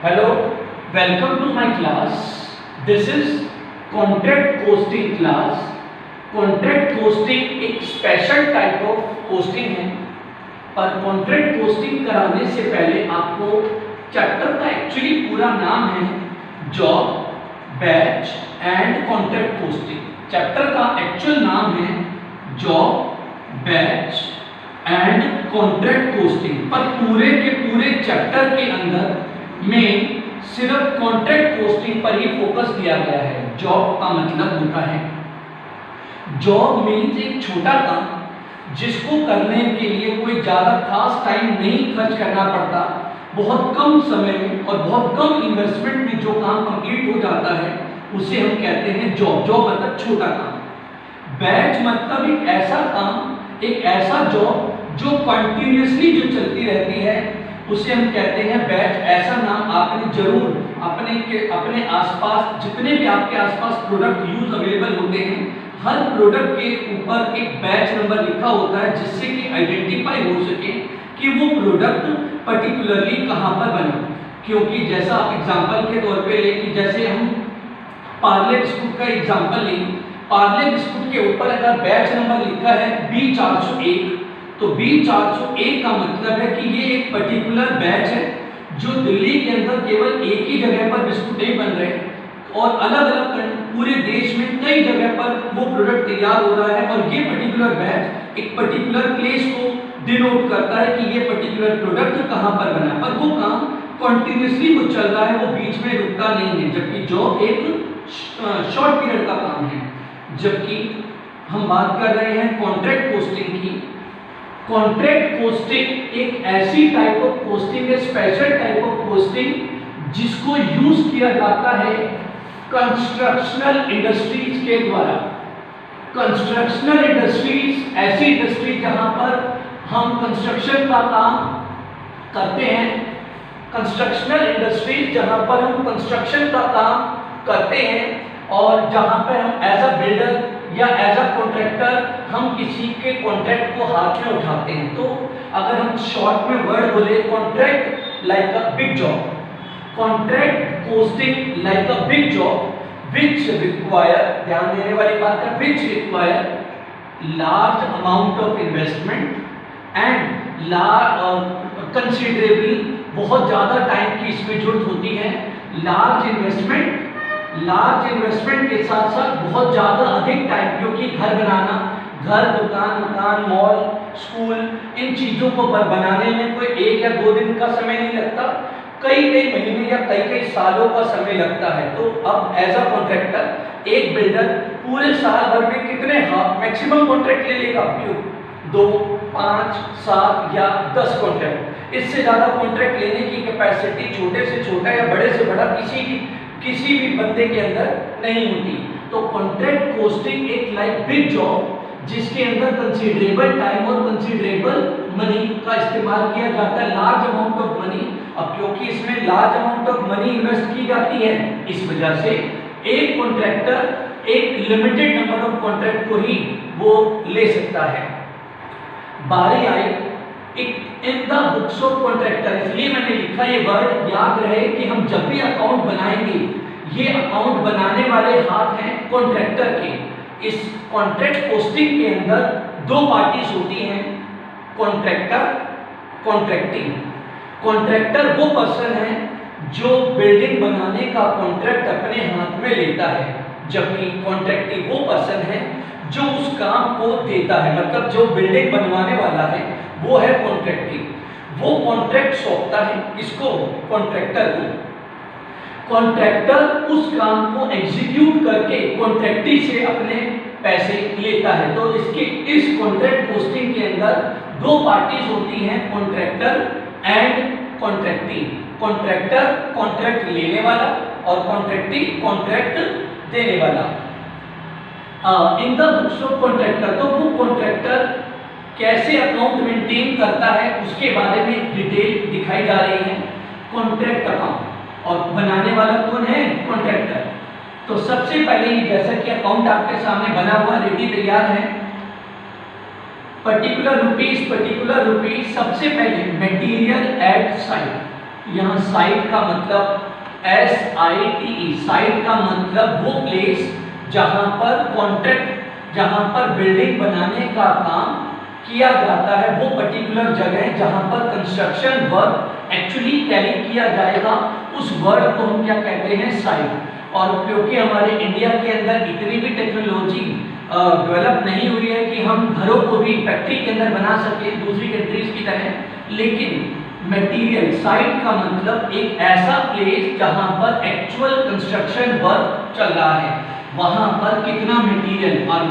Hello, welcome to my class. This is contract costing class. Contract costing एक special type of costing है, पर contract costing कराने से पहले आपको चैप्टर का एक्चुअली पूरा नाम है job, batch and contract costing. Chapter का एक्चुअल नाम है job, batch and contract costing, पर पूरे के पूरे चैप्टर के अंदर में सिर्फ कॉन्ट्रैक्ट कोस्टिंग पर ही फोकस दिया गया है। जॉब का मतलब होता है, जॉब मीन्स एक छोटा काम जिसको करने के लिए कोई ज़्यादा खास टाइम नहीं खर्च करना पड़ता, बहुत कम समय में और बहुत कम इन्वेस्टमेंट में जो काम कंप्लीट हो जाता है उसे हम कहते हैं जॉब। जॉब मतलब छोटा काम। बैच मतलब एक ऐसा काम, एक ऐसा जॉब जो कंटिन्यूअसली जो चलती रहती है उसे हम कहते हैं बैच। ऐसा नाम आपने जरूर अपने आसपास जितने भी आपके आसपास प्रोडक्ट यूज अवेलेबल होते हैं, हर प्रोडक्ट के ऊपर एक बैच नंबर लिखा होता है जिससे कि आइडेंटिफाई हो सके कि वो प्रोडक्ट पर्टिकुलरली कहाँ पर बना। क्योंकि जैसा आप एग्जांपल के तौर पे ले कि जैसे हम पार्ले बिस्कुट का एग्जांपल लें, पार्ले बिस्कुट के ऊपर अगर बैच नंबर लिखा है B401, तो B401 का मतलब है कि ये एक पर्टिकुलर बैच है जो दिल्ली के अंदर केवल एक ही जगह पर बिस्कुट नहीं बन रहे और अलग अलग पूरे देश में कई जगह पर वो प्रोडक्ट तैयार हो रहा है, और ये पर्टिकुलर बैच एक पर्टिकुलर प्लेस को डिनोट करता है कि ये पर्टिकुलर प्रोडक्ट कहाँ पर बना, पर वो काम कंटिन्यूअसली वो चल रहा है, वो बीच में रुकता नहीं है। जबकि जॉब एक शॉर्ट पीरियड का काम है। जबकि हम बात कर रहे हैं कॉन्ट्रैक्ट पोस्टिंग की। कॉन्ट्रैक्ट पोस्टिंग एक ऐसी टाइप ऑफ पोस्टिंग है, स्पेशल टाइप ऑफ पोस्टिंग जिसको यूज किया जाता है कंस्ट्रक्शनल इंडस्ट्रीज के द्वारा। कंस्ट्रक्शनल इंडस्ट्रीज ऐसी इंडस्ट्री जहां पर हम कंस्ट्रक्शन का काम करते हैं। कंस्ट्रक्शनल इंडस्ट्रीज जहां पर हम कंस्ट्रक्शन का काम करते हैं और जहां पर हम एज अ बिल्डर या एज अ कॉन्ट्रैक्टर हम किसी के कॉन्ट्रैक्ट को हाथ में उठाते हैं। तो अगर हम शॉर्ट में वर्ड बोले, contract like a big job, contract posting like a big job which require, ध्यान देने वाली बात है, which require large amount of investment and large considerable, बहुत ज़्यादा टाइम की इसमें जरूरत होती है। लार्ज इन्वेस्टमेंट के साथ साथ बहुत ज़्यादा अधिक टाइम, क्योंकि घर बनाना, घर, दुकान, मकान, मॉल, स्कूल, इन चीज़ों को बनाने में कोई 1 या 2 दिन का समय नहीं लगता, कई महीने या कई सालों का समय लगता है। तो अब एज अ कॉन्ट्रैक्टर एक बिल्डर पूरे साल भर में कितने मैक्सिमम कॉन्ट्रैक्ट ले लेगा? 2, 5, 7 या 10 कॉन्ट्रैक्ट। इससे ज़्यादा कॉन्ट्रैक्ट लेने की कैपेसिटी छोटे से छोटा या बड़े से बड़ा किसी भी बंदे के अंदर नहीं होती। तो कॉन्ट्रैक्ट कोस्टिंग एक लाइक बिग जॉब जिसके अंदर कंसीडरेबल टाइम और कंसीडरेबल मनी का इस्तेमाल किया जाता है, लार्ज अमाउंट ऑफ मनी। अब क्योंकि इसमें large amount of money invest की जाती है, इस वजह से एक कॉन्ट्रैक्टर एक लिमिटेड नंबर ऑफ कॉन्ट्रैक्ट को ही वो ले सकता है। बारी आई in the books of contractor, इसलिए मैंने लिखा ये वर्ड याद रहे कि हम जब भी अकाउंट बनाएंगे, ये अकाउंट बनाने वाले हाथ हैं कॉन्ट्रैक्टर के। इस कॉन्ट्रैक्ट पोस्टिंग के अंदर 2 पार्टीज होती हैं, कॉन्ट्रैक्टर, कॉन्ट्रैक्टिंग। कॉन्ट्रैक्टर वो पर्सन है जो बिल्डिंग बनाने का कॉन्ट्रैक्ट अपने हाथ में लेता है, जबकि कॉन्ट्रैक्टिंग वो पर्सन है जो उस काम को देता है, मतलब जो बिल्डिंग बनवाने वाला है वो है कॉन्ट्रैक्टिंग। वो कॉन्ट्रैक्ट सौंपता है किसको? कॉन्ट्रैक्टर को। कॉन्ट्रैक्टर उस काम को एग्जीक्यूट करके कॉन्ट्रैक्टी से अपने पैसे लेता है। तो इस कॉन्ट्रैक्ट पोस्टिंग के अंदर 2 पार्टीज होती हैं, कॉन्ट्रैक्टर एंड कॉन्ट्रैक्टी। कॉन्ट्रैक्टर कॉन्ट्रैक्ट लेने वाला और कॉन्ट्रैक्टी कॉन्ट्रैक्ट देने वाला। इन द बुक्स ऑफ कॉन्ट्रैक्टर, तो वो कॉन्ट्रैक्टर कैसे अकाउंट मेंटेन करता है उसके बारे में डिटेल दिखाई जा रही है। कॉन्ट्रैक्ट अकाउंट, और बनाने वाला कौन है? कॉन्ट्रैक्टर। तो सबसे पहले जैसा कि अकाउंट आपके सामने बना हुआ रेडी तैयार है, पर्टिकुलर रुपीज सबसे पहले मटेरियल एट साइट यहाँ साइट का मतलब SITE, साइट का मतलब वो प्लेस जहां पर कॉन्ट्रैक्ट, जहां पर बिल्डिंग बनाने का काम किया जाता है, वो पर्टिकुलर जगह जहां पर कंस्ट्रक्शन वर्क एक्चुअली कैरी किया जाएगा, उस वर्क को हम क्या कहते हैं, साइट। और क्योंकि हमारे इंडिया के अंदर इतनी भी टेक्नोलॉजी डेवलप नहीं हुई है कि हम घरों को भी फैक्ट्री के अंदर बना सके दूसरी कंट्रीज की तरह, लेकिन मटेरियल, साइट का मतलब एक ऐसा प्लेस जहां पर एक्चुअल कंस्ट्रक्शन वर्क चल रहा है, वहां पर कितना मटेरियल, और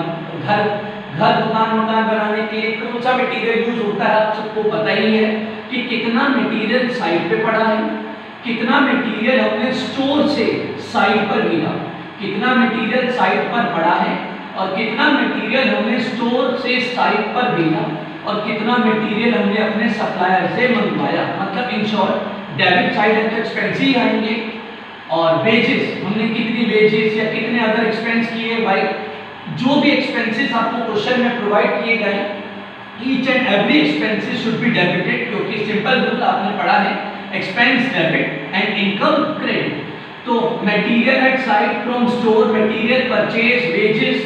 घर दुकान बनाने के लिए कौन सा मटेरियल यूज होता है आप सबको पता ही है कि कितना मटेरियल साइट पे पड़ा है, कितना मटेरियल हमने स्टोर से साइट पर लिया, कितना मटेरियल साइट पर पड़ा है, और कितना मटेरियल हमने स्टोर से साइट पर भेजा, और कितना मटेरियल हमने अपने सप्लायर से मंगवाया। मतलब इन शॉर्ट डेबिट साइड है तो एक्सपेंस ही आएंगे, और वेजेस, हमने कितनी वेजेस या कितने अदर एक्सपेंस किए भाई, जो भी एक्सपेंसेस आपको क्वेश्चन में प्रोवाइड किए गए, each and every expenses should be debited, क्योंकि सिंपल रूल आपने पढ़ा है, expense debit and income credit. तो material at site from store, material purchase, wages,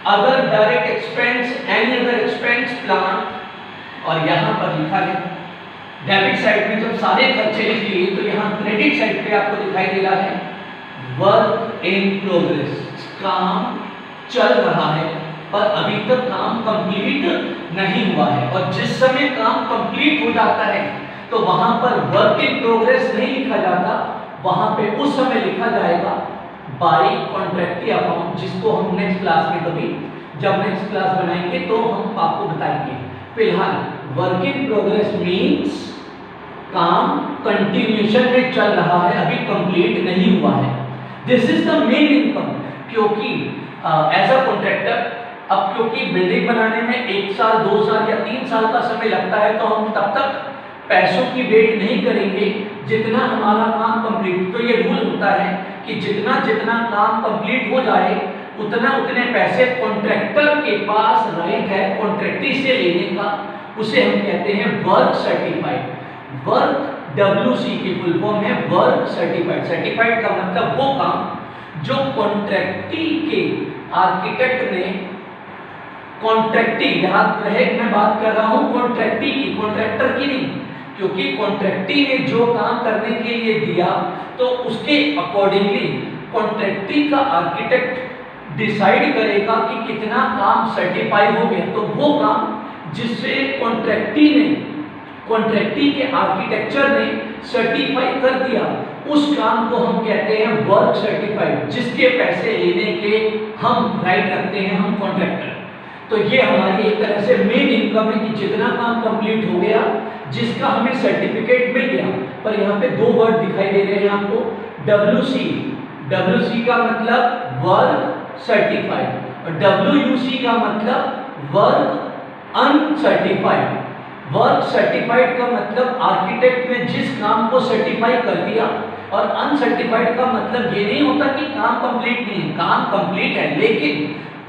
other direct expense, any other expense, plant, और यहाँ पर लिखा है डेबिट साइड में जब सारे खर्चे लिख लिए, तो यहाँ क्रेडिट साइड पे आपको दिखाई दे रहा है वर्क इन प्रोग्रेस, काम चल रहा है पर अभी तक काम कंप्लीट नहीं हुआ है। और जिस समय काम कंप्लीट हो जाता है तो वहां पर वर्क इन प्रोग्रेस नहीं लिखा जाता, वहां पे उस समय लिखा जाएगा बाय कॉन्ट्रैक्टी अकाउंट, जिसको हम नेक्स्ट क्लास में कभी जब नेक्स्ट क्लास बनाएंगे तो हम आपको बताएंगे। फिलहाल वर्क इन प्रोग्रेस मींस काम कंटिन्यूएशन में चल रहा है, अभी कंप्लीट नहीं हुआ है। This is the main income, क्योंकि एज अ कॉन्ट्रैक्टर अब क्योंकि बिल्डिंग बनाने में 1 साल 2 साल या 3 साल का समय लगता है, तो हम तब तक पैसों की वेट नहीं करेंगे जितना हमारा काम कंप्लीट। तो ये रूल होता है कि जितना जितना काम कंप्लीट हो जाए उतना उतने पैसे कॉन्ट्रैक्टर के पास राइट है कॉन्ट्रैक्टी से लेने का, उसे हम कहते हैं वर्क सर्टिफाइड। वर्क WC की फुल फॉर्म है वर्क सर्टिफाइड। सर्टिफाइड का मतलब वो काम जो कॉन्ट्रैक्टी के आर्किटेक्ट ने, कॉन्ट्रैक्टी, याद रहे मैं बात कर रहा हूं कॉन्ट्रैक्टी की, कॉन्ट्रैक्टर की नहीं, क्योंकि कॉन्ट्रैक्टी ने जो काम करने के लिए दिया तो उसके अकॉर्डिंगली कॉन्ट्रैक्टी का आर्किटेक्ट डिसाइड करेगा कि कितना काम सर्टिफाई हो गया। तो वो काम जिससे कॉन्ट्रैक्टी के आर्किटेक्चर ने सर्टिफाई कर दिया, उस काम को हम कहते हैं वर्क सर्टिफाइड, जिसके पैसे लेने के हम राइट रखते हैं हम कॉन्ट्रैक्टर। तो ये हमारी एक तरह से मेन इनकम है कि जितना काम कंप्लीट हो गया, जिसका हमें सर्टिफिकेट मिल गया। पर यहाँ पे 2 वर्ड दिखाई दे रहे हैं आपको, WC, WC का मतलब वर्क सर्टिफाइड, और WUC का मतलब वर्क अनसर्टिफाइड। वर्क सर्टिफाइड का मतलब आर्किटेक्ट ने जिस काम को सर्टिफाई कर दिया, और अनसर्टिफाइड का मतलब ये नहीं होता कि काम कंप्लीट नहीं है, काम कंप्लीट है लेकिन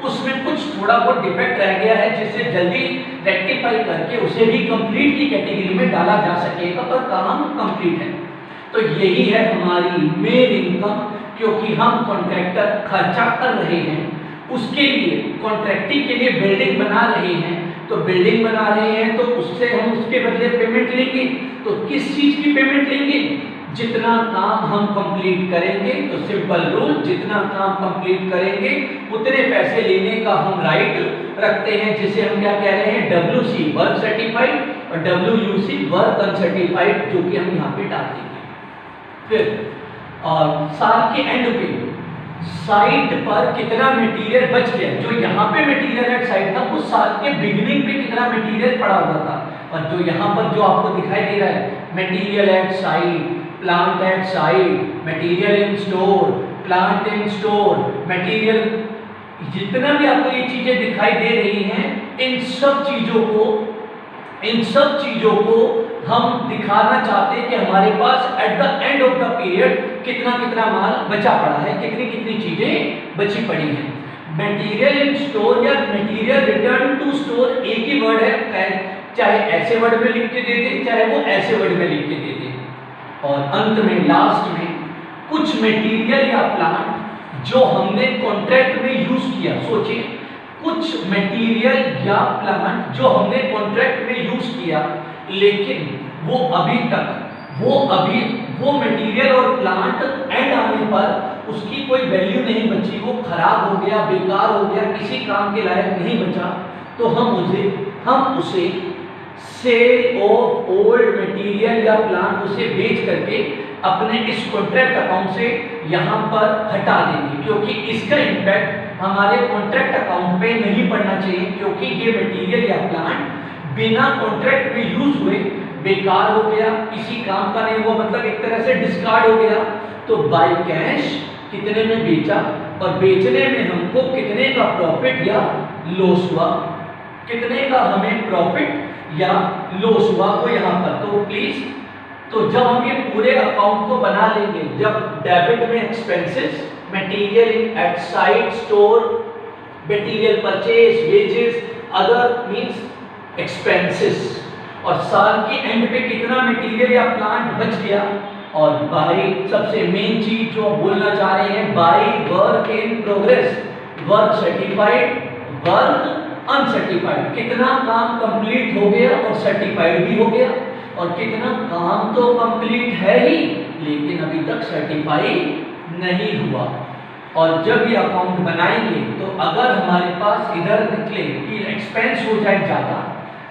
उसमें कुछ थोड़ा बहुत डिफेक्ट रह गया है, जिससे जल्दी रेक्टिफाई करके उसे भी कंप्लीट की कैटेगरी में डाला जा सकेगा, पर काम कंप्लीट है। तो यही है हमारी मेन इनकम, क्योंकि हम कॉन्ट्रैक्टर खर्चा कर रहे हैं, उसके लिए कॉन्ट्रैक्टी के लिए बिल्डिंग बना रहे हैं, तो बिल्डिंग बना रहे हैं तो उससे हम उसके बदले पेमेंट लेंगे। तो किस चीज की पेमेंट लेंगे? जितना काम हम कंप्लीट करेंगे। तो सिंपल रूल, जितना काम कंप्लीट करेंगे उतने पैसे लेने का हम राइट रखते हैं, जिसे हम क्या कह रहे हैं WC वर्क सर्टिफाइड और WUC वर्क अनसर्टिफाइड, जो कि हम यहाँ पे डाल देंगे। फिर साल के एंड पे साइट पर कितना मटेरियल बच गया, जो यहाँ पे मटेरियल एट साइट था उस साल के बिगिनिंग पे कितना मटेरियल पड़ा हुआ था, और जो यहाँ पर जो आपको दिखाई दे रहा है material at site, plant at site, material in store, plant in store, material, जितना भी आपको ये चीजें दिखाई दे रही हैं, इन सब चीजों को हम दिखाना चाहते हैं कि हमारे पास at the end of the period कितना कितना माल बचा पड़ा है, कितनी कितनी चीजें बची पड़ी हैं। मटेरियल इन स्टोर या मटेरियल रिटर्न टू स्टोर एक ही वर्ड है, चाहे ऐसे वर्ड में लिख के दे दे, चाहे वो ऐसे वर्ड में लिख के दे दे। और अंत में लास्ट में कुछ मटेरियल या प्लांट जो हमने कॉन्ट्रैक्ट में यूज किया, सोचिए कुछ मटेरियल या प्लांट जो हमने कॉन्ट्रैक्ट में यूज किया लेकिन वो अभी तक वो मटेरियल और प्लांट एंड आने पर उसकी कोई वैल्यू नहीं बची, वो खराब हो गया, बेकार हो गया, किसी काम के लायक नहीं बचा, तो हम उसे सेल ऑफ ओल्ड मटेरियल या प्लांट उसे बेच करके अपने इस कॉन्ट्रैक्ट अकाउंट से यहाँ पर हटा देंगे, क्योंकि इसका इम्पैक्ट हमारे कॉन्ट्रैक्ट अकाउंट में नहीं पड़ना चाहिए, क्योंकि ये मटेरियल या प्लांट बिना कॉन्ट्रैक्ट में यूज हुए बेकार हो गया, किसी काम का नहीं हुआ, मतलब एक तरह से डिस्कार्ड हो गया। तो बाय कैश कितने में बेचा और बेचने में हमको कितने का प्रॉफिट या लॉस हुआ, कितने का हमें प्रॉफिट या लॉस हुआ वो यहाँ पर। तो प्लीज, तो जब हम ये पूरे अकाउंट को बना लेंगे, जब डेबिट में expenses, material at site store, material purchase, wages, other means expenses, और साल के एंड पे कितना मटेरियल या प्लांट बच गया, और बाई सबसे मेन चीज जो बोलना चाह रहे हैं, by work in progress, work certified, work uncertified, कितना काम कंप्लीट हो गया और सर्टिफाइड भी हो गया, और कितना काम तो कंप्लीट है ही लेकिन अभी तक सर्टिफाइड नहीं हुआ। और जब ये अकाउंट बनाएंगे तो अगर हमारे पास इधर निकले कि एक्सपेंस हो जाए ज़्यादा,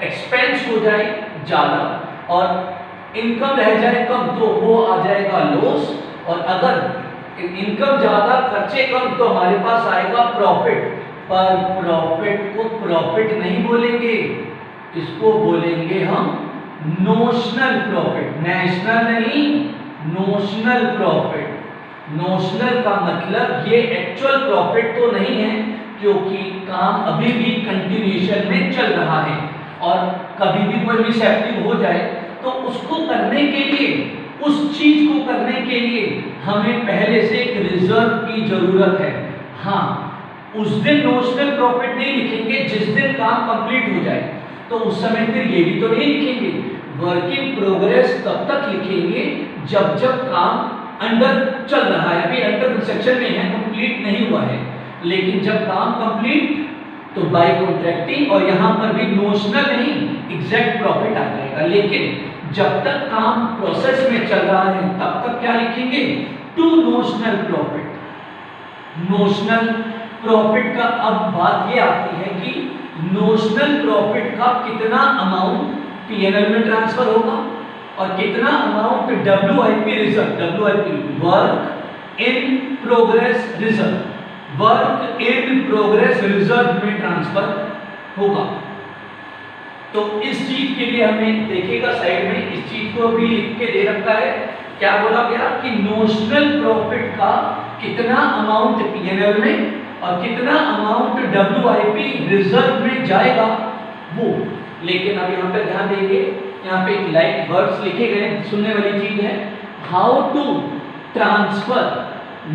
एक्सपेंस हो जाए ज़्यादा और इनकम रह जाए कम, तो वो आ जाएगा लॉस, और अगर इनकम ज़्यादा खर्चे कम तो हमारे पास आएगा प्रॉफिट। पर प्रॉफिट को प्रॉफिट नहीं बोलेंगे, इसको बोलेंगे हम नोशनल प्रॉफिट, नेशनल नहीं, नोशनल प्रॉफिट। नोशनल का मतलब ये एक्चुअल प्रॉफिट तो नहीं है, क्योंकि काम अभी भी कंटिन्यूएशन में चल रहा है, और कभी भी कोई मिसएक्टिव हो जाए तो उसको करने के लिए, उस चीज को करने के लिए हमें पहले से एक रिजर्व की जरूरत है। हाँ, उस दिन नोशनल प्रॉफिट नहीं लिखेंगे जिस दिन काम कंप्लीट हो जाए, तो उस समय फिर ये भी तो नहीं लिखेंगे। वर्क इन प्रोग्रेस तब तक लिखेंगे जब काम अंडर चल रहा है, अभी अंडर कंस्ट्रक्शन में है, कंप्लीट नहीं हुआ है। लेकिन जब काम कंप्लीट तो बाय कॉन्ट्रैक्टिंग, और यहाँ पर भी नोशनल नहीं एग्जैक्ट प्रॉफिट आ जाएगा। लेकिन जब तक काम प्रोसेस में चल रहा है तब तक क्या लिखेंगे, to notional profit. Notional profit का अब बात ये आती है कि नोशनल प्रॉफिट का कितना अमाउंट पीएनएल में ट्रांसफर होगा और कितना amount WIP reserve, WIP work in progress reserve, work in progress reserve में ट्रांसफर होगा। तो इस चीज के लिए हमें देखिएगा साइड में इस चीज को भी लिख के दे रखा है, क्या बोला गया कि नोशनल प्रॉफिट का कितना अमाउंट पीएनएल में और कितना अमाउंट डब्ल्यूआईपी रिजर्व में जाएगा वो। लेकिन अब यहाँ पे ध्यान देंगे, यहाँ पे एक लाइक वर्ड्स लिखे गए, सुनने वाली चीज है, how to transfer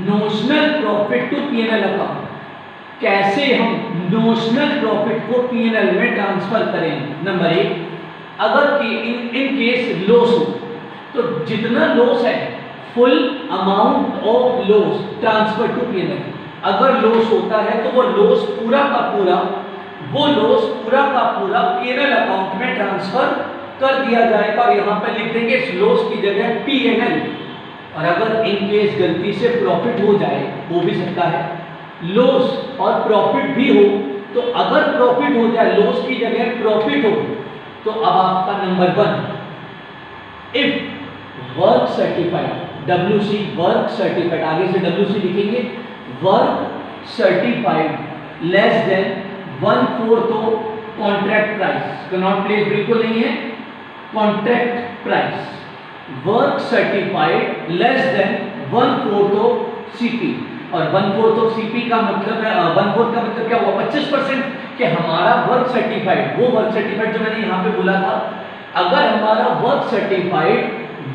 notional profit to PNL account. कैसे हम नोशनल प्रॉफिट को पीएनएल में ट्रांसफर करें। नंबर एक, अगर कि इन केस लॉस हो तो जितना लॉस है full amount of loss transfer to PNL. अगर लॉस होता है तो वो लॉस पूरा का पूरा पीएनएल अकाउंट में ट्रांसफर कर दिया जाएगा, और यहाँ पर लिख देंगे इस लॉस की जगह पीएनएल। और अगर इन केस गलती से प्रॉफिट हो जाए, वो भी सकता है, लॉस और प्रॉफिट भी हो, तो अगर प्रॉफिट हो जाए, लॉस की जगह प्रॉफिट हो, तो अब आपका number 1, if work certified, WC work certified, आगे से WC लिखेंगे, work certified less than 1/4 of contract price, cannot place बिल्कुल नहीं है, contract price, work certified less than 1/4 of CP। और 1/4 ऑफ CP का मतलब है, 1/4 का मतलब क्या हुआ, 25%, कि हमारा वर्क सर्टिफाइड, वो वर्क सर्टिफाइड जो मैंने यहाँ पे बोला था, अगर हमारा वर्क सर्टिफाइड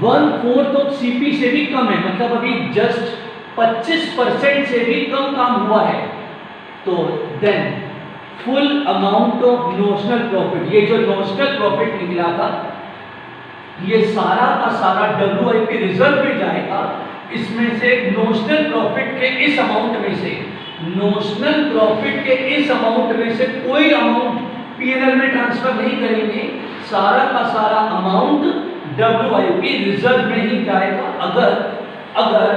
1/4 ऑफ CP से भी कम है, मतलब अभी जस्ट 25% से भी कम काम हुआ है, तो then full amount of notional profit, ये जो नोशनल प्रॉफिट निकला था ये सारा का सारा WIP रिजर्व में जाएगा। इसमें से नोशनल प्रॉफिट के इस अमाउंट में से, नोशनल प्रॉफिट के इस अमाउंट में से कोई अमाउंट P&L में ट्रांसफर नहीं करेंगे, सारा का सारा अमाउंट WIP रिजर्व में ही जाएगा। अगर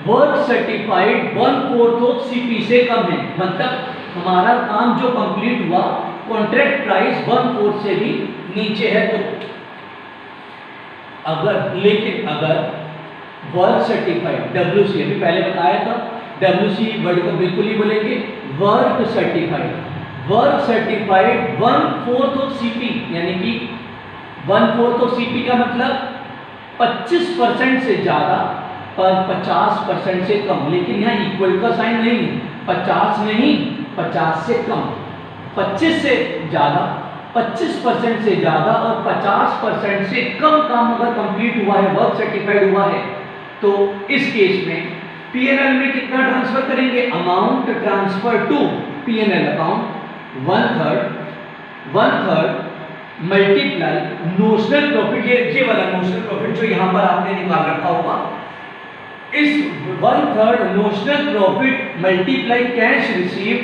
वर्क सर्टिफाइड 1/4 ऑफ CP से कम है, मतलब हमारा काम जो कंप्लीट हुआ कॉन्ट्रैक्ट प्राइस 1/4 से भी नीचे है तो। अगर वर्क सर्टिफाइड WC, अभी पहले बताया था WC वर्ड को बिल्कुल ही बोलेंगे, वर्क सर्टिफाइड 1/4 ऑफ CP, यानी कि 1/4 ऑफ CP का मतलब 25% से ज़्यादा पर 50% से कम, लेकिन यहाँ इक्वल का साइन नहीं है, 50 नहीं 50 से कम, 25 से ज़्यादा, 25% से ज़्यादा और 50% से कम काम अगर कंप्लीट हुआ है, वर्क सर्टिफाइड हुआ है, तो इस केस में P&L में कितना ट्रांसफर करेंगे, amount transfer to P&L account 1/3 multiply notional profit, ये वाला नोशनल प्रॉफिट जो यहाँ पर आपने निकाल रखा होगा, इस 1/3 notional profit multiply cash received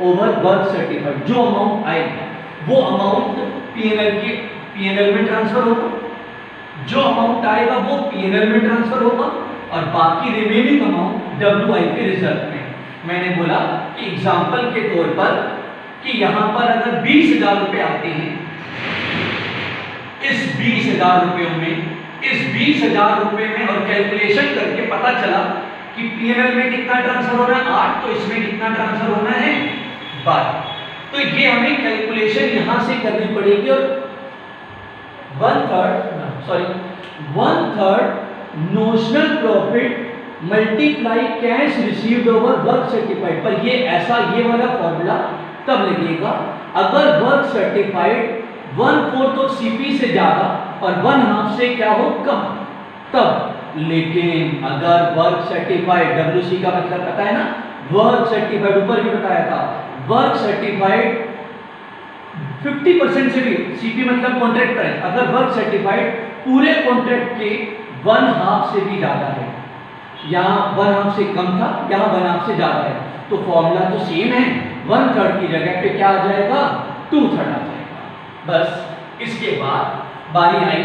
over work certified, जो अमाउंट आएगा वो अमाउंट P&L में ट्रांसफर होगा, जो अमाउंट आएगा वो P&L में ट्रांसफर होगा और बाकी रिमेनिंग अमाउंट WIP रिजर्व में। मैंने बोला कि एग्जांपल के तौर पर कि यहाँ पर अगर 20,000 रुपए आते हैं, इस 20,000 रुपयों में, इस 20,000 रुपए में और कैलकुलेशन करके पता चला कि P&L में कितना ट्रांसफर होना है 8, तो इसमें कितना ट्रांसफर होना है 12, तो ये हमें कैलकुलेशन यहां से करनी पड़ेगी और 1/3 notional profit multiply cash received over work certified, पर ये वाला फॉर्मूला तब लगेगा अगर वर्क सर्टिफाइड 1/4 ऑफ CP से ज्यादा और 1/2 से क्या हो कम, तब। लेकिन अगर वर्क सर्टिफाइड, WC का मतलब पता है ना, वर्क सर्टिफाइड ऊपर भी बताया था, वर्क सर्टिफाइड 50% से भी, CP मतलब कॉन्ट्रैक्ट प्राइस, अगर वर्क सर्टिफाइड पूरे कॉन्ट्रैक्ट के 1/2 से भी ज्यादा है, यहाँ 1/2 से कम था, यहाँ 1/2 से ज्यादा है, तो फॉर्मूला तो सेम है, 1/3 की जगह पे क्या आ जाएगा 2/3 आ जाएगा। बस इसके बाद बारी आई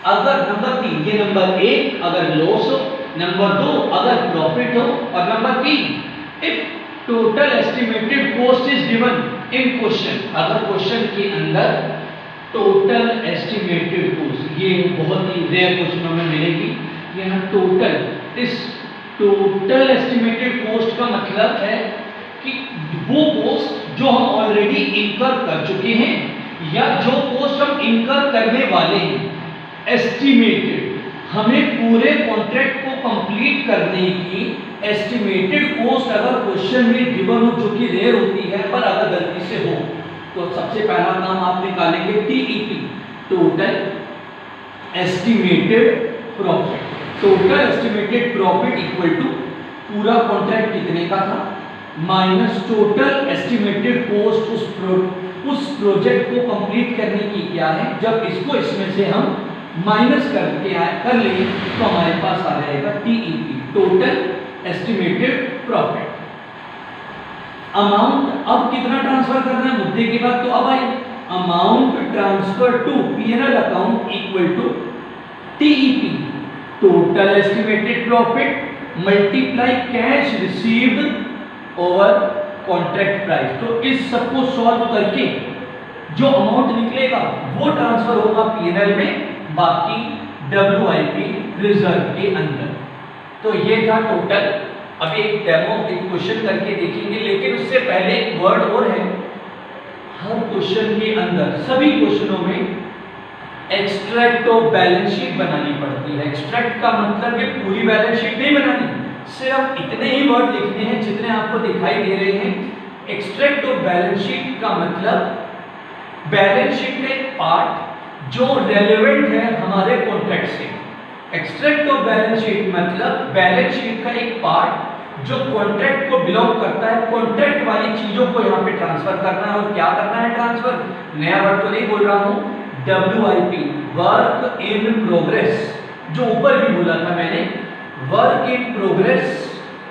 अगर नंबर 3, ये नंबर 1 अगर लॉस हो, नंबर 2 अगर प्रॉफिट हो, और number 3 if total estimated cost is given in question, अगर क्वेश्चन के अंदर टोटल एस्टिमेटेड कॉस्ट, ये बहुत ही रेयर क्वेश्चनों में मिलेगी, यहाँ टोटल एस्टिमेटेड कॉस्ट का मतलब है कि वो कॉस्ट जो हम ऑलरेडी इनकर कर चुके हैं या जो कॉस्ट हम इनकर करने वाले हैं, एस्टिमेटेड, हमें पूरे कॉन्ट्रैक्ट को कंप्लीट करने की एस्टिमेटेड कॉस्ट अगर क्वेश्चन में गिवन हो, जो कि रेयर होती है, पर अगर गलती से हो, तो सबसे पहला नाम आप निकालेंगे TEP, total estimated profit. Total estimated profit equal to पूरा कॉन्ट्रैक्ट कितने का था माइनस टोटल एस्टिमेटेड कॉस्ट उस प्रोजेक्ट को कंप्लीट करने की क्या है। जब इसको इसमें से हम माइनस कर लेंगे तो हमारे पास आ जाएगा TEP, total estimated profit. Amount अब कितना ट्रांसफर करना है मुद्दे के बाद, तो अब आई amount transfer to P&L account equal to TEP, total estimated profit multiply cash received over contract price. तो इस सबको सॉल्व करके जो अमाउंट निकलेगा वो ट्रांसफर होगा P&L में, बाकी WIP रिजर्व के अंदर। तो ये था टोटल। अभी एक डेमो, एक क्वेश्चन करके देखेंगे, लेकिन उससे पहले एक वर्ड और है, हर क्वेश्चन के अंदर, सभी क्वेश्चनों में एक्सट्रैक्ट ऑफ बैलेंस शीट बनानी पड़ती है। एक्सट्रैक्ट का मतलब ये पूरी बैलेंस शीट नहीं बनानी, सिर्फ इतने ही वर्ड लिखने हैं जितने आपको दिखाई दे रहे हैं। एक्सट्रैक्ट ऑफ बैलेंस शीट का मतलब बैलेंस शीट का एक पार्ट जो रेलेवेंट है हमारे कॉन्ट्रैक्ट से। एक्सट्रैक्ट ऑफ बैलेंस शीट मतलब बैलेंस शीट का एक पार्ट जो कॉन्ट्रैक्ट को बिलोंग करता है, कॉन्ट्रैक्ट वाली चीजों को यहाँ पे ट्रांसफर करना है। और क्या करना है ट्रांसफर, नया वर्ड तो नहीं बोल रहा हूँ, WIP वर्क इन प्रोग्रेस, जो ऊपर भी बोला था मैंने, वर्क इन प्रोग्रेस,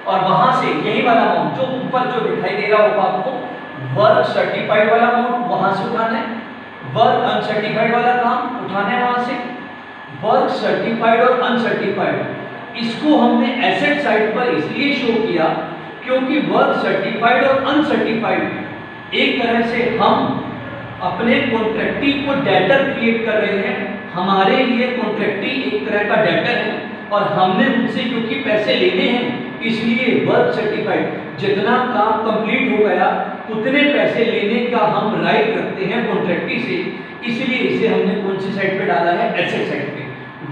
और वहां से यही वाला अमाउंट जो ऊपर जो दिखाई दे रहा होगा आपको, वर्क सर्टिफाइड वाला अमाउंट वहां से उठाना है, वर्क अनसर्टिफाइड वाला काम उठाना है वहां से। वर्क सर्टिफाइड और अनसर्टिफाइड इसको हमने एसेट साइड पर इसलिए शो किया क्योंकि वर्क सर्टिफाइड और अनसर्टिफाइड एक तरह से हम अपने कॉन्ट्रैक्टी को डेटर क्रिएट कर रहे हैं। हमारे लिए कॉन्ट्रैक्टी एक तरह का डेटर है और हमने उनसे क्योंकि पैसे लेने हैं, इसलिए वर्क सर्टिफाइड जितना काम कंप्लीट हो गया उतने पैसे लेने का हम राइट रखते हैं कॉन्ट्रैक्टी से, इसलिए इसे हमने कौन सी साइड पे डाला है, एसेट साइड पे।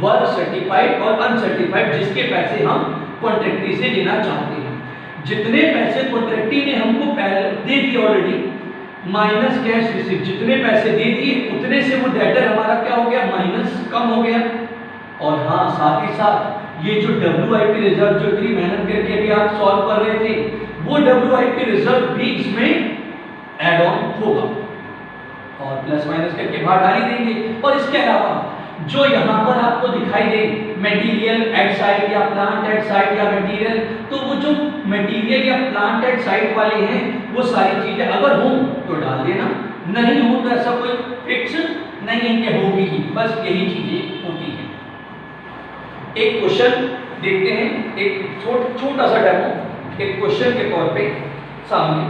वर्क सर्टिफाइड और अनसर्टिफाइड जिसके पैसे हम कॉन्ट्रैक्टी से लेना चाहते हैं। जितने पैसे कॉन्ट्रैक्टी ने हमको पहले दे दिए ऑलरेडी, माइनस कैश रिसीव, जितने पैसे दे दिए उतने से वो डेटर हमारा क्या हो गया, माइनस कम हो गया। और हाँ, साथ ही साथ ये जो WIP रिजर्व जो इतनी मेहनत करके अभी आप सॉल्व कर रहे थे, वो WIP रिजर्व भी इसमें ऐड ऑन होगा और प्लस माइनस करके बाहर डाल ही देंगे। और इसके अलावा जो यहाँ पर आपको दिखाई दे मटेरियल एट साइट या प्लांट एट साइट या मटेरियल, तो वो जो मटेरियल या प्लांट एट साइट वाले हैं वो सारी चीजें अगर हो तो डाल देना, नहीं हो तो ऐसा कोई फिक्स नहीं है कि होगी ही, बस यही चीजें होती हैं। एक क्वेश्चन देखते हैं, एक छोटा सा डेमो एक क्वेश्चन के तौर पे सामने।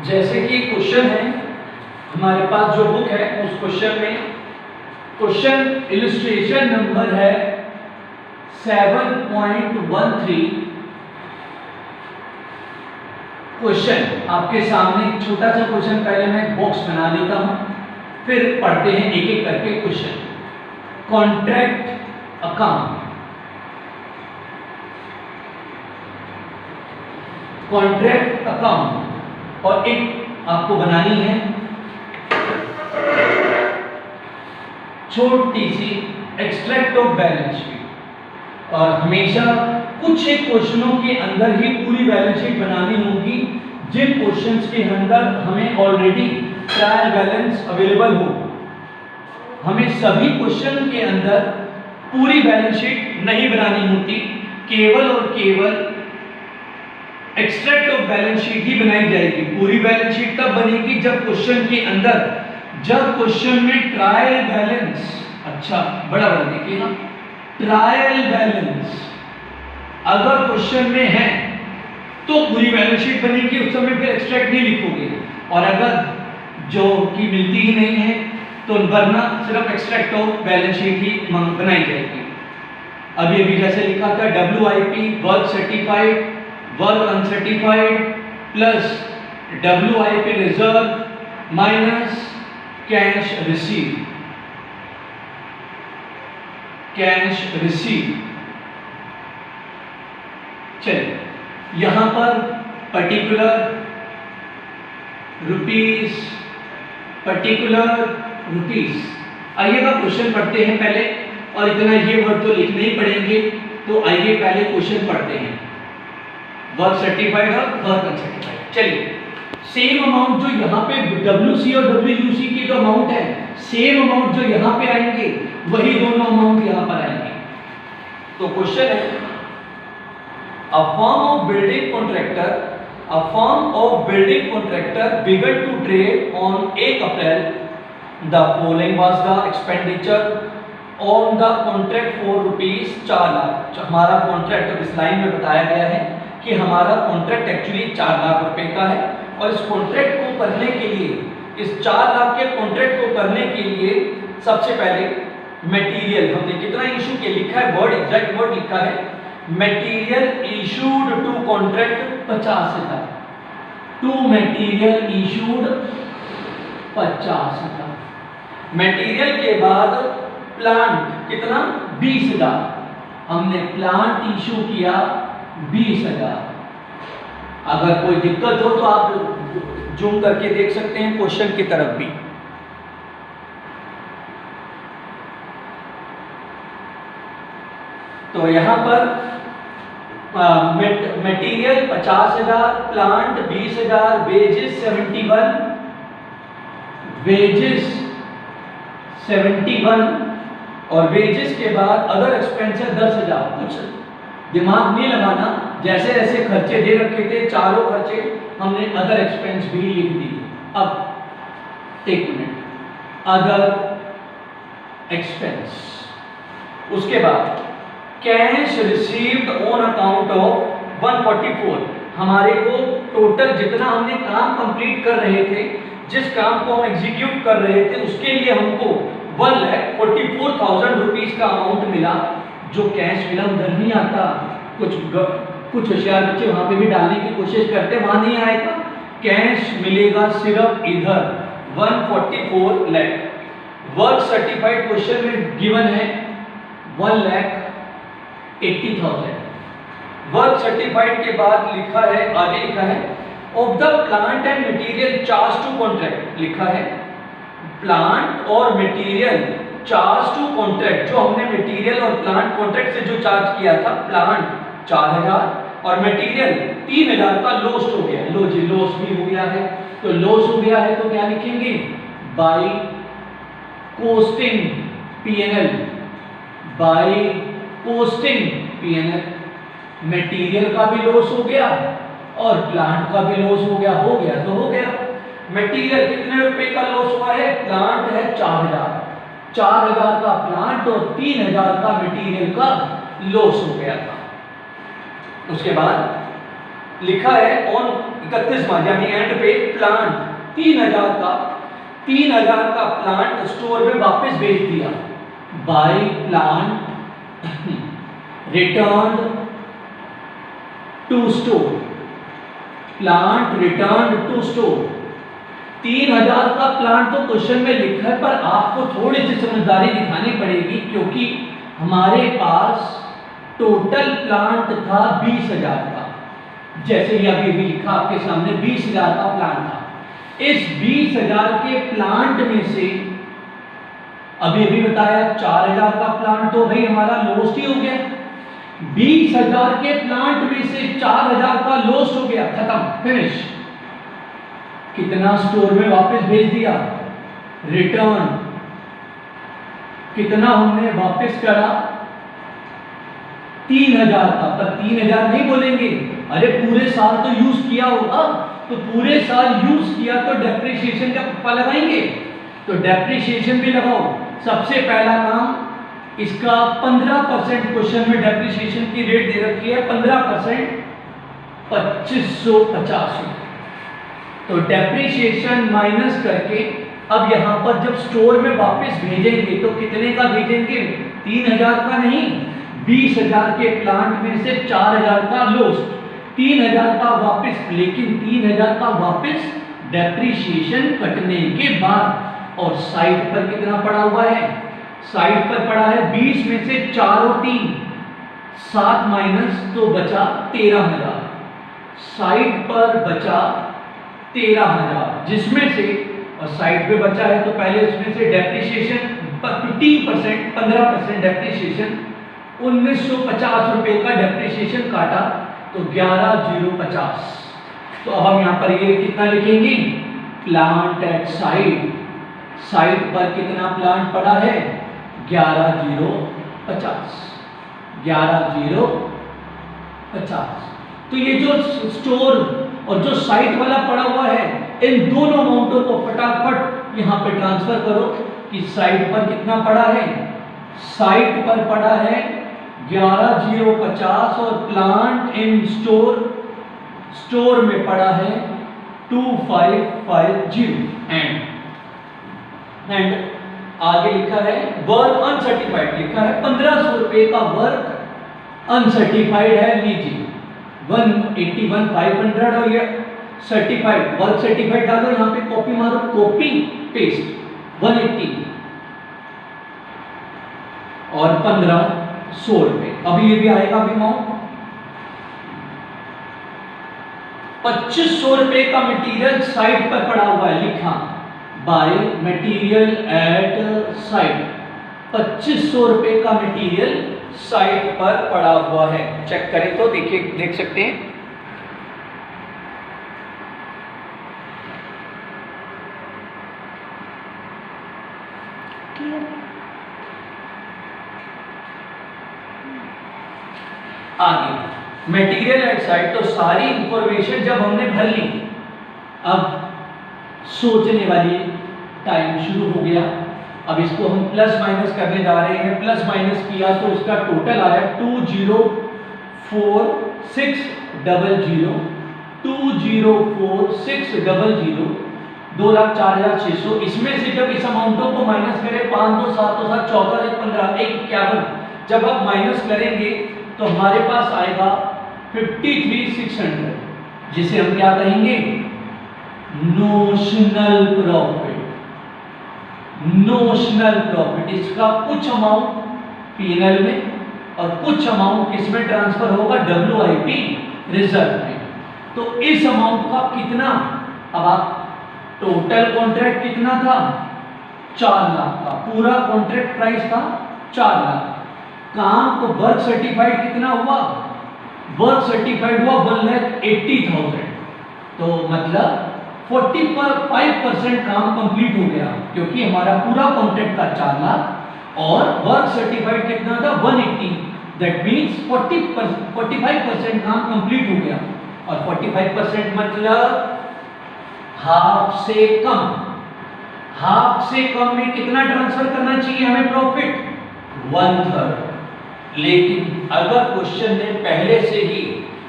जैसे कि क्वेश्चन है हमारे पास, जो बुक है उस क्वेश्चन में क्वेश्चन इलस्ट्रेशन नंबर है 7.13। क्वेश्चन आपके सामने एक छोटा सा क्वेश्चन, पहले मैं बॉक्स बना देता हूं फिर पढ़ते हैं एक एक करके question. Contract account, contract account, और एक आपको बनानी है छोटी सी एक्सट्रैक्ट ऑफ बैलेंस शीट। और हमेशा कुछ एक क्वेश्चनों के अंदर ही पूरी बैलेंस शीट बनानी होगी, जिन क्वेश्चंस के अंदर हमें ऑलरेडी ट्रायल बैलेंस अवेलेबल हो। हमें सभी क्वेश्चन के अंदर पूरी बैलेंस शीट नहीं बनानी होती, केवल और केवल एक्सट्रैक्ट ऑफ बैलेंस शीट ही बनाई जाएगी। पूरी बैलेंस शीट तब बनेगी जब क्वेश्चन के अंदर, जब क्वेश्चन में ट्रायल बैलेंस, अच्छा बड़ा देखिए ना, ट्रायल बैलेंस अगर क्वेश्चन में है तो पूरी बैलेंस शीट बनेगी, उस समय फिर एक्सट्रैक्ट नहीं लिखोगे। और अगर जो कि मिलती ही नहीं है तो वरना सिर्फ एक्सट्रैक्ट ऑफ बैलेंस शीट ही बनाई जाएगी। अभी जैसे लिखा था WIP work certified, work uncertified plus WIP reserve minus cash receive, cash receive. चलिए यहां पर पर्टिकुलर रुपीस, पर्टिकुलर रुपीस। आइएगा क्वेश्चन पढ़ते हैं पहले, और इतना ये वर्ड तो लिखने ही पड़ेंगे, तो आइए पहले क्वेश्चन पढ़ते हैं। वर्क सर्टिफाइड और वर्क अनसर्टिफाइड। चलिए सेम अमाउंट जो यहाँ पे WC और WUC के जो अमाउंट है, सेम अमाउंट जो यहाँ पे आएंगे वही दोनों अमाउंट यहाँ पर आएंगे। तो क्वेश्चन है, a firm of building contractor, a firm of building contractor began to trade on 1 April, the following was the expenditure on the contract for ₹4 lakh. हमारा कॉन्ट्रैक्ट इस लाइन में बताया गया है कि हमारा कॉन्ट्रैक्ट एक्चुअली 4 लाख रुपए का है, और इस कॉन्ट्रैक्ट को करने के लिए, इस 4 लाख के कॉन्ट्रैक्ट को करने के लिए सबसे पहले मटेरियल हमने कितना इशू के लिखा है, वर्ड एग्जैक्ट वर्ड लिखा है, मटेरियल इशूड टू कॉन्ट्रैक्ट 50 था, टू मटेरियल इशूड 50 था। मटेरियल के बाद प्लांट कितना 20,000, हमने प्लांट इशू किया 20,000। अगर कोई दिक्कत हो तो आप जूम करके देख सकते हैं क्वेश्चन की तरफ भी। तो यहां पर मटेरियल 50,000, प्लांट 20,000, वेजेस 71, वेजेस 71 और वेजेस के बाद अदर एक्सपेंसेस 10,000। कुछ दिमाग नहीं लगाना, जैसे जैसे खर्चे दे रखे थे चारों खर्चे हमने अदर एक्सपेंस भी लिख दिए। अब एक मिनट, अदर एक्सपेंस, उसके बाद cash received on account of 144। हमारे को टोटल जितना हमने काम कंप्लीट कर रहे थे, जिस काम को हम एग्जीक्यूट कर रहे थे उसके लिए हमको 1,44,000 रुपीज का अमाउंट मिला, जो कैश मिला उधर नहीं आता। कुछ होशियार बच्चे वहां पे भी डालने की कोशिश करते, वहां नहीं आएगा। कैश मिलेगा सिर्फ इधर 144 लाख। वर्क सर्टिफाइड क्वेश्चन में गिवन है 1,80,000। वर्क सर्टिफाइड के बाद लिखा है, आगे लिखा है of the plant and material charge to contract. लिखा है प्लांट और मटेरियल चार्ज टू कॉन्ट्रैक्ट, जो हमने मटेरियल और प्लांट कॉन्ट्रैक्ट से जो चार्ज किया था, प्लांट 4,000 और मटेरियल 3,000 का लॉस हो गया। लो जी, लॉस भी हो गया है। तो लॉस हो गया है तो क्या लिखेंगे, by costing P&L, by costing P&L। Material का भी लॉस हो गया और प्लांट का भी लॉस हो गया। हो गया तो हो गया। मटेरियल कितने रुपए का लॉस हुआ है, प्लांट है 4,000, 4,000 का प्लांट और 3,000 का मटेरियल का लॉस हो गया था। उसके बाद लिखा है ऑन 31 मार्च यानी एंड पे प्लांट 3,000 का प्लांट स्टोर में वापस भेज दिया। By plant return to store, plant return to store. 3,000 का प्लांट तो क्वेश्चन में लिखा है, पर आपको थोड़ी सी समझदारी दिखानी पड़ेगी, क्योंकि हमारे पास टोटल प्लांट था 20,000 का। जैसे ही अभी भी लिखा आपके सामने 20,000 का प्लांट था। इस 20,000 के प्लांट में से अभी भी बताया 4,000 का प्लांट तो भाई हमारा लॉस ही हो गया। 20,000 के प्लांट में से 4,000 का लॉस हो गया, खत्म, फिनिश। कितना स्टोर में वापस भेज दिया, रिटर्न। कितना हमने वापस करा, 3,000 का। पर 3,000 नहीं बोलेंगे, अरे पूरे साल तो यूज किया होगा, तो पूरे साल यूज किया तो डेप्रिसिएशन का पप्पा लगाएंगे, तो डेप्रिसिएशन भी लगाओ। सबसे पहला काम इसका 15% क्वेश्चन में डेप्रिसिएशन की रेट दे रखी है 15%, 2,550। तो डेप्रिसिएशन माइनस करके अब यहां पर जब स्टोर में वापस भेजेंगे तो कितने का भेजेंगे, 3,000 का नहीं, 20,000 के प्लांट में से 4,000 का लॉस, 3,000 का वापस। लेकिन 3,000 का वापस डेप्रिसिएशन कटने के बाद। और साइड पर कितना पड़ा हुआ है, साइड पर पड़ा है 20 में से 4 और 3 7 माइनस तो बचा 13,000। साइड पर बचा 13,000, जिसमें से और साइड पे बचा है तो पहले उसमें से डेप्रिसिएशन 15%, 15% डेप्रिसिएशन 1,950 रुपए का डेप्रिसिएशन काटा, तो 11,050। तो अब हम यहाँ पर ये कितना लिखेंगे, प्लांट एट साइड, साइड पर कितना प्लांट पड़ा है, 11,050, 11,050। तो ये जो स्टोर और जो साइट वाला पड़ा हुआ है, इन दोनों अमाउंटों को फटाफट यहाँ पे ट्रांसफर करो कि साइट पर कितना पड़ा है, साइट पर पड़ा है 11,050 और प्लांट इन स्टोर, स्टोर में पड़ा है 2,550। एंड आगे लिखा है वर्क अनसर्टिफाइड, लिखा है 1,500 रुपए का वर्क अनसर्टिफाइड है, लीजिए 181,500 और ये सर्टिफाइड, वर्क सर्टिफाइड डालो, यहाँ पे कॉपी मारो, कॉपी पेस्ट 180। और 1500 रुपए। अब ये भी आएगा अभी अमाउंट 2500 रुपए का मटेरियल साइट पर पड़ा हुआ है, लिखा बाय मटेरियल एट साइट। 2500 रुपए का मटेरियल साइट पर पड़ा हुआ है। चेक करें तो देखिए, देख सकते हैं आगे मटेरियल एट साइट। तो सारी इंफॉर्मेशन जब हमने भर ली, अब सोचने वाली टाइम शुरू हो गया। अब इसको हम प्लस माइनस करने जा रहे हैं। प्लस माइनस किया तो इसका टोटल आया 2,04,600 2,04,600 2,04,600। इसमें से जब इस अमाउंटों को माइनस करें 5 2 7 2 7 14 1 15 1 51, जब आप माइनस करेंगे तो हमारे पास आएगा 53,600, जिसे हम क्या कहेंगे, नोशनल प्रॉफिट। नोशनल प्रॉफिट, इसका कुछ अमाउंट पीएनएल में और कुछ अमाउंट किसमें ट्रांसफर होगा, डब्ल्यूआईपी रिजर्व में। तो इस अमाउंट का कितना, अब आप टोटल कॉन्ट्रैक्ट कितना था, 4 लाख का, पूरा कॉन्ट्रैक्ट प्राइस था 4 लाख। काम को वर्क सर्टिफाइड कितना हुआ, वर्क सर्टिफाइड हुआ 1,80,000। तो मतलब 45% काम कंप्लीट हो गया, क्योंकि हमारा पूरा कॉन्ट्रैक्ट था 4 लाख और वर्क सर्टिफाइड कितना था 180। दैट मींस 45% काम कंप्लीट हो गया। और 45% मतलब हाफ से कम। हाफ से कम में कितना ट्रांसफर करना चाहिए हमें प्रॉफिट, 1/3। लेकिन अगर क्वेश्चन ने पहले से ही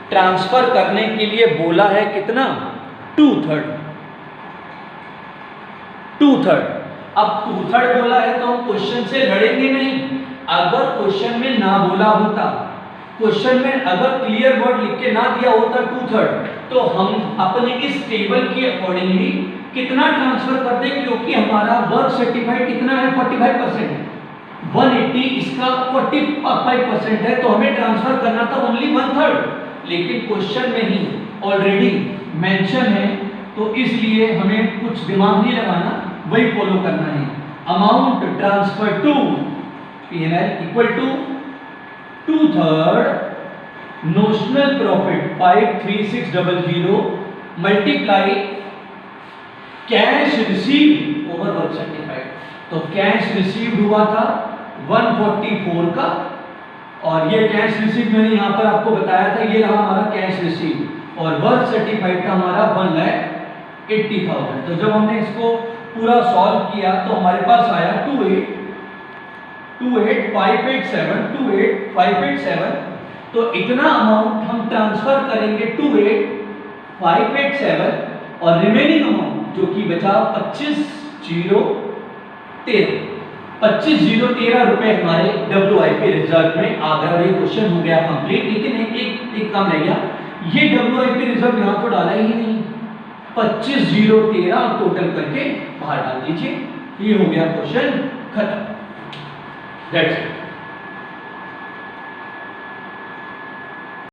ट्रांसफर करने के लिए बोला है कितना, 2/3। अब 2/3 बोला है तो हम क्वेश्चन से लड़ेंगे नहीं। अगर क्वेश्चन में ना बोला होता, क्वेश्चन में अगर क्लियर वर्ड लिख के ना दिया होता 2/3, तो हम अपने इस टेबल के अकॉर्डिंगली कितना ट्रांसफर करते, क्योंकि हमारा वर्क सर्टिफाइड कितना है 45%, 180 इसका 45% है, तो हमें ट्रांसफर करना था ओनली 1/3। लेकिन क्वेश्चन में ही ऑलरेडी मेंशन है, तो इसलिए हमें कुछ दिमाग नहीं लगाना, वही फॉलो करना है। Amount transfer to PNL equal to 2/3 notional profit 53600 multiply cash receive over work certified. तो कैश रिसीव हुआ था 144 का, और ये कैश रिसीव मैंने यहाँ पर आपको बताया था, ये रहा हमारा कैश रिसीव, और वर्क सर्टिफाइड का हमारा 1,80,000। तो जब हमने इसको पूरा सॉल्व किया तो हमारे पास आया 28,587। तो इतना अमाउंट हम ट्रांसफर करेंगे 28,587, और रिमेनिंग अमाउंट जो कि बचा 25,013 रुपए हमारे डब्ल्यूआईपी रिजर्व में आ गए। और ये क्वेश्चन हो गया कंप्लीट। लेकिन एक काम रह गया, ये डब्ल्यूआईपी रिजर्व यहाँ तो डाला ही नहीं, 25,013 टोटल करके बाहर डाल दीजिए। ये हो गया क्वेश्चन खत्म। That's it.